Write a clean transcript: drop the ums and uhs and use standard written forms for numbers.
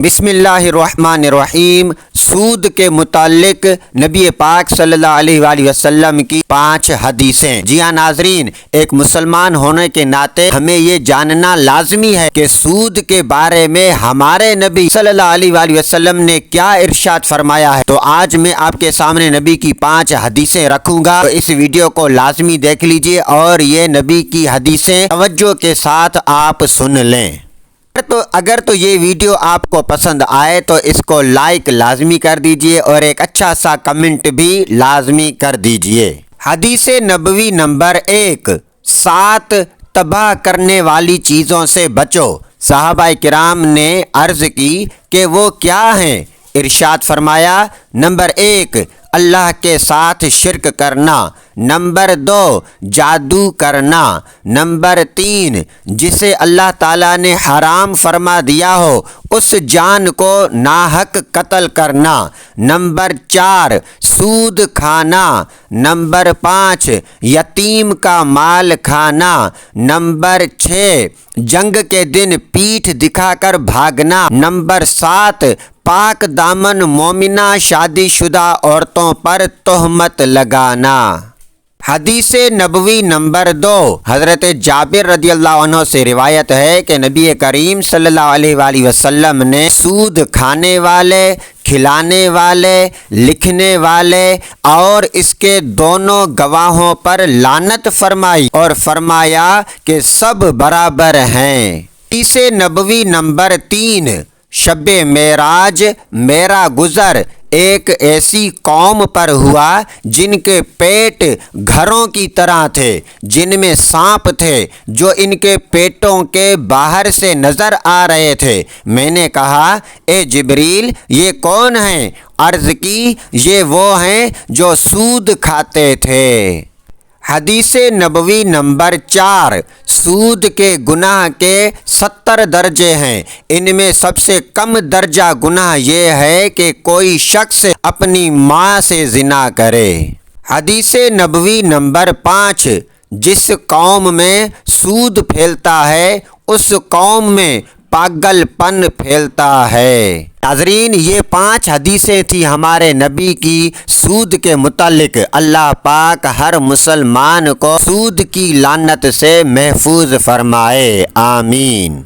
बिस्मिल्लाहिर्रहमानिर्रहीम। सूद के मुतालिक नबी पाक सल्लल्लाहु अलैहि वसल्लम की 5 हदीसें। जी हाँ नाजरीन, एक मुसलमान होने के नाते हमें ये जानना लाजमी है कि सूद के बारे में हमारे नबी सल्लल्लाहु अलैहि वसल्लम ने क्या इरशाद फरमाया है। तो आज मैं आपके सामने नबी की 5 हदीसें रखूंगा, तो इस वीडियो को लाजमी देख लीजिए और ये नबी की हदीसें तवज्जो के साथ आप सुन लें। अगर ये वीडियो आपको पसंद आए तो इसको लाइक लाजमी कर दीजिए और एक अच्छा सा कमेंट भी लाजमी कर दीजिए। हदीस नबवी नंबर 1, 7 तबाह करने वाली चीज़ों से बचो। सहाबाए किराम ने अर्ज़ की कि वो क्या हैं। इरशाद फरमाया, नंबर 1 अल्लाह के साथ शिरक करना, नंबर 2 जादू करना, नंबर 3 जिसे अल्लाह ताला ने हराम फरमा दिया हो उस जान को नाहक कत्ल करना, नंबर 4 सूद खाना, नंबर 5 यतीम का माल खाना, नंबर 6 जंग के दिन पीठ दिखाकर भागना, नंबर 7 पाक दामन मोमिना शादीशुदा औरतों पर तोहमत लगाना। हदीस नबवी नंबर 2, हज़रत जाबिर रदियल्लाहु अन्हु से रिवायत है कि नबी करीम सल्लल्लाहु अलैहि वसल्लम ने सूद खाने वाले, खिलाने वाले, लिखने वाले और इसके दोनों गवाहों पर लानत फरमाई और फरमाया कि सब बराबर हैं। हदीस नबवी नंबर 3, शब-ए मेराज मेरा गुज़र एक ऐसी कौम पर हुआ जिनके पेट घरों की तरह थे, जिनमें सांप थे जो इनके पेटों के बाहर से नज़र आ रहे थे। मैंने कहा, ए जिब्रील ये कौन हैं? अर्ज़ की, ये वो हैं जो सूद खाते थे। हदीस नबवी नंबर 4, सूद के गुनाह के 70 दर्जे हैं। इनमें सबसे कम दर्जा गुनाह ये है कि कोई शख्स अपनी माँ से जिना करे। हदीस नबवी नंबर 5, जिस कौम में सूद फैलता है उस कौम में पागलपन फैलता है। नाज़रीन, ये 5 हदीसें थी हमारे नबी की सूद के मुतालिक। अल्लाह पाक हर मुसलमान को सूद की लानत से महफूज फरमाए, आमीन।